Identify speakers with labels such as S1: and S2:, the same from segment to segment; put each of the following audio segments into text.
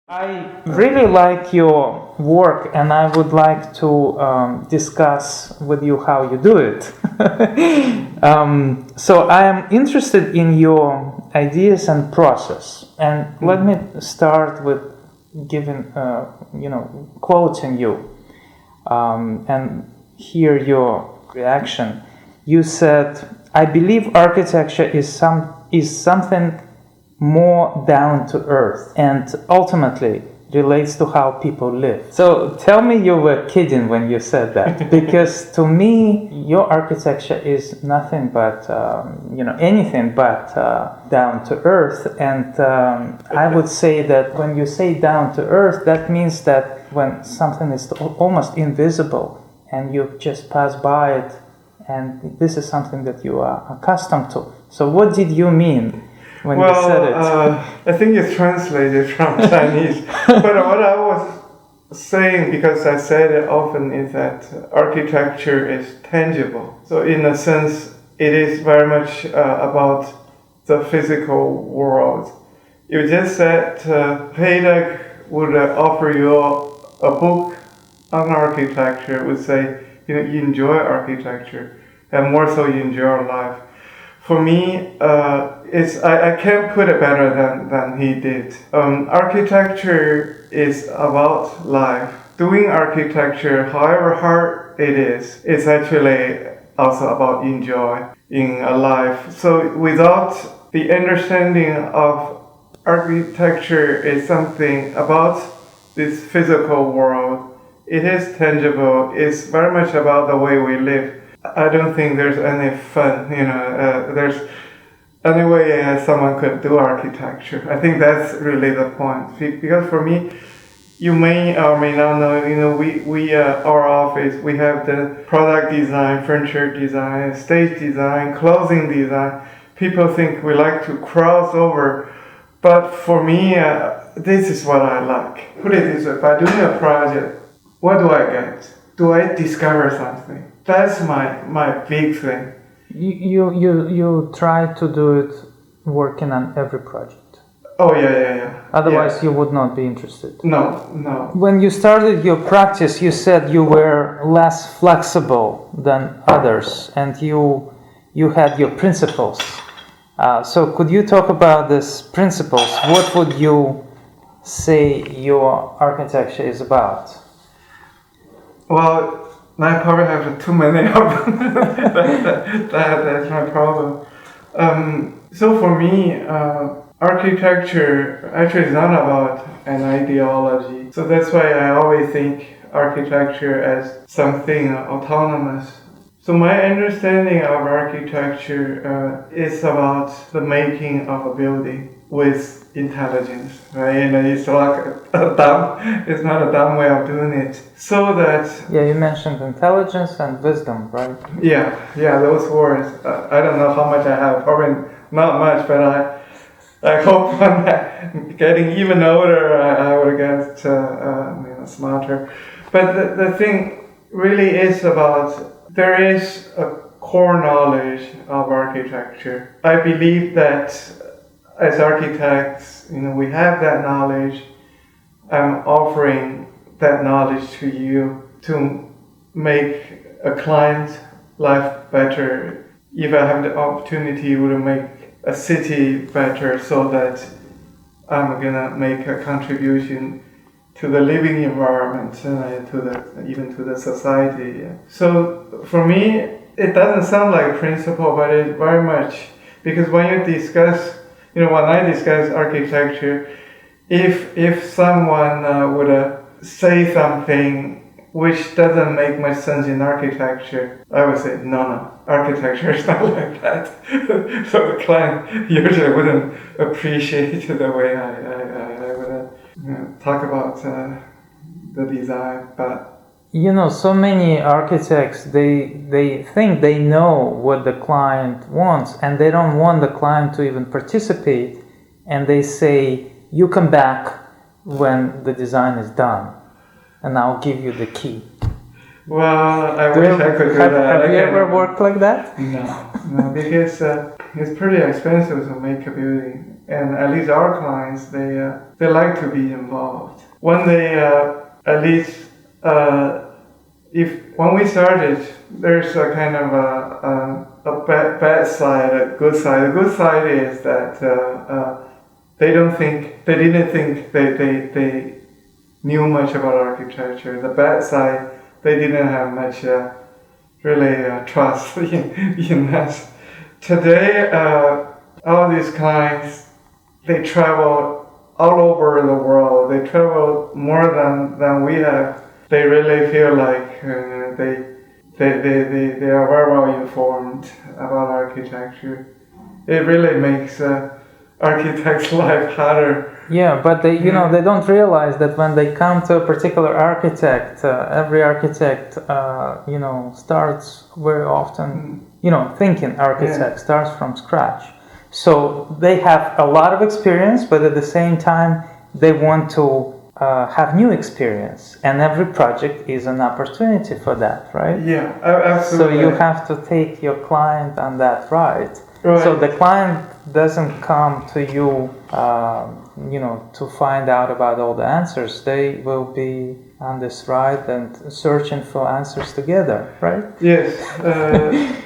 S1: I really like your work, and I would like to discuss with you how you do it. So I am interested in your ideas and process, and let me start with giving, quoting you, and hear your reaction. You said, "I believe architecture is something more down to earth and ultimately relates to how people live." So tell me you were kidding when you said that, because to me your architecture is nothing but anything but down to earth, and I would say that when you say down to earth, that means that when something is almost invisible and you just pass by it, and this is something that you are accustomed to. So what did you mean when you said it?
S2: I think it's translated from Chinese. But what I was saying, because I said it often, is that architecture is tangible. So in a sense, it is very much about the physical world. You just said Peter would offer you a book on architecture, would say, you enjoy architecture, and more so you enjoy life. For me, I can't put it better than he did. Architecture is about life. Doing architecture, however hard it is actually also about enjoying a life. So without the understanding of architecture is something about this physical world, it is tangible, it's very much about the way we live. I don't think there's any fun, there's any way someone could do architecture. I think that's really the point. Because for me, you may or may not know, we our office, we have the product design, furniture design, stage design, clothing design. People think we like to cross over, but for me, this is what I like. Put it this way, by doing a project, what do I get? Do I discover something? That's my big thing.
S1: You try to do it working on every project.
S2: Oh yeah.
S1: Otherwise, you would not be interested.
S2: No.
S1: When you started your practice, you said you were less flexible than others, and you had your principles. So could you talk about these principles? What would you say your architecture is about?
S2: Well, I probably have too many of them. That's my problem. So for me, architecture actually is not about an ideology. So that's why I always think architecture as something autonomous. So my understanding of architecture is about the making of a building with intelligence, right? It's like it's not a dumb way of doing it. So that...
S1: Yeah, you mentioned intelligence and wisdom, right?
S2: Yeah, those words. I don't know how much I have, probably not much, but I hope when I'm getting even older, I will get smarter. But the thing really is about, there is a core knowledge of architecture. I believe that as architects, we have that knowledge. I'm offering that knowledge to you to make a client's life better. If I have the opportunity to make a city better, so that I'm gonna make a contribution to the living environment and even to the society. So for me, it doesn't sound like a principle, but it's very much, because when you discuss, when I discuss architecture, if someone would say something which doesn't make much sense in architecture, I would say, no, architecture is not like that. So the client usually wouldn't appreciate the way I would talk about the design. But
S1: so many architects, they think they know what the client wants, and they don't want the client to even participate, and they say, you come back when the design is done, and I'll give you the key.
S2: Well, I wish I could do that.
S1: Have you ever worked like that?
S2: No, because it's pretty expensive to make a building, and at least our clients they like to be involved. When they at least when we started, there's a kind of a bad side, a good side. The good side is that they didn't think they knew much about architecture. The bad side, they didn't have much really trust in us. Today, all these clients, they travel all over the world. They travel more than we have. They really feel like they are very well informed about architecture. It really makes architects' life harder.
S1: Yeah, but they don't realize that when they come to a particular architect, every architect, starts very often, thinking architect starts from scratch. So they have a lot of experience, but at the same time, they want to have new experience, and every project is an opportunity for that, right?
S2: Yeah, absolutely.
S1: So you have to take your client on that ride.
S2: Right.
S1: So the client doesn't come to you, to find out about all the answers. They will be on this ride and searching for answers together, right?
S2: Yes.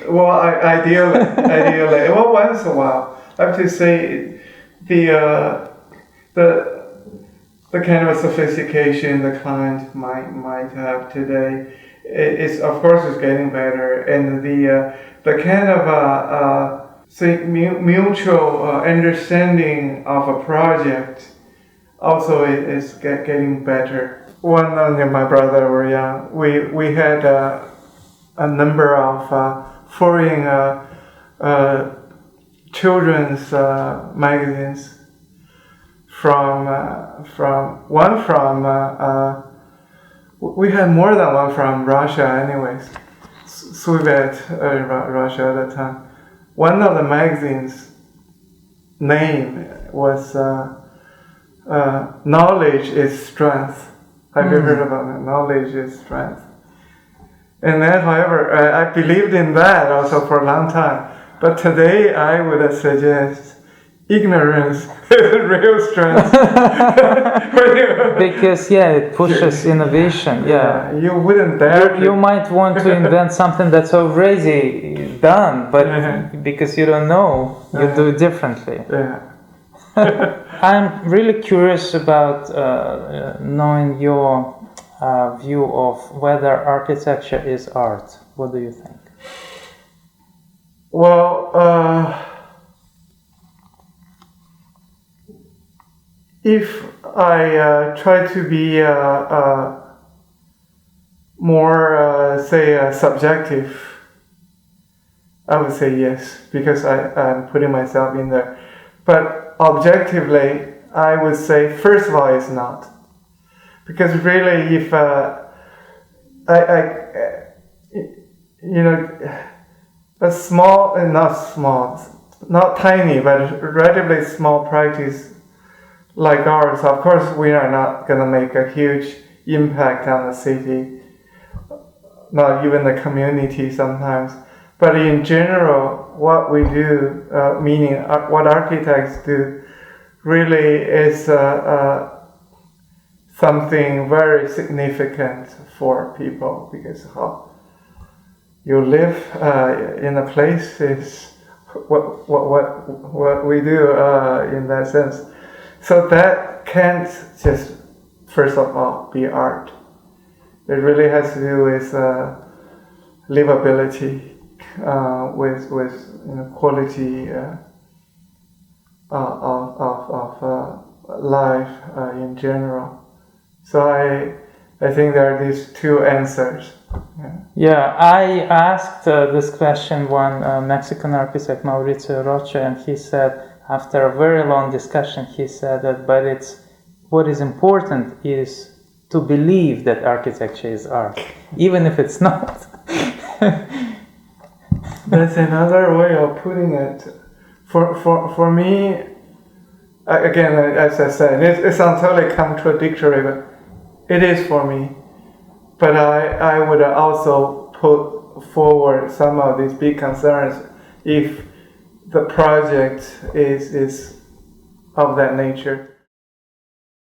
S2: Well, ideally, well, once in a while, I have to say, the kind of sophistication the client might have today is, of course, is getting better, and the kind of mutual understanding of a project also is getting better. When my brother were young, we had a number of foreign children's magazines. We had more than one from Russia, anyways. Soviet Russia at the time. One of the magazines' name was "Knowledge is Strength." Have you heard about it? Knowledge is strength. And then, however, I believed in that also for a long time. But today, I would suggest ignorance is real strength.
S1: Because it pushes innovation. Yeah,
S2: you wouldn't dare.
S1: You might want to invent something that's already done, but because you don't know, you do it differently.
S2: Yeah.
S1: I'm really curious about knowing your view of whether architecture is art. What do you think?
S2: Well, if I try to be more, subjective, I would say yes, because I'm putting myself in there. But objectively, I would say, first of all, it's not. Because really, if not tiny, but relatively small practice like ours, of course, we are not going to make a huge impact on the city, not even the community sometimes. But in general, what we do, meaning what architects do, really is something very significant for people, because how you live in a place is what we do in that sense. So that can't just, first of all, be art. It really has to do with livability, with quality of life in general. So I think there are these two answers.
S1: Yeah, I asked this question one Mexican architect, Mauricio Rocha, and he said, after a very long discussion, he said that, but what is important is to believe that architecture is art, even if it's not.
S2: That's another way of putting it. For me, again, as I said, it sounds totally contradictory, but it is for me. But I would also put forward some of these big concerns if the project is of that nature.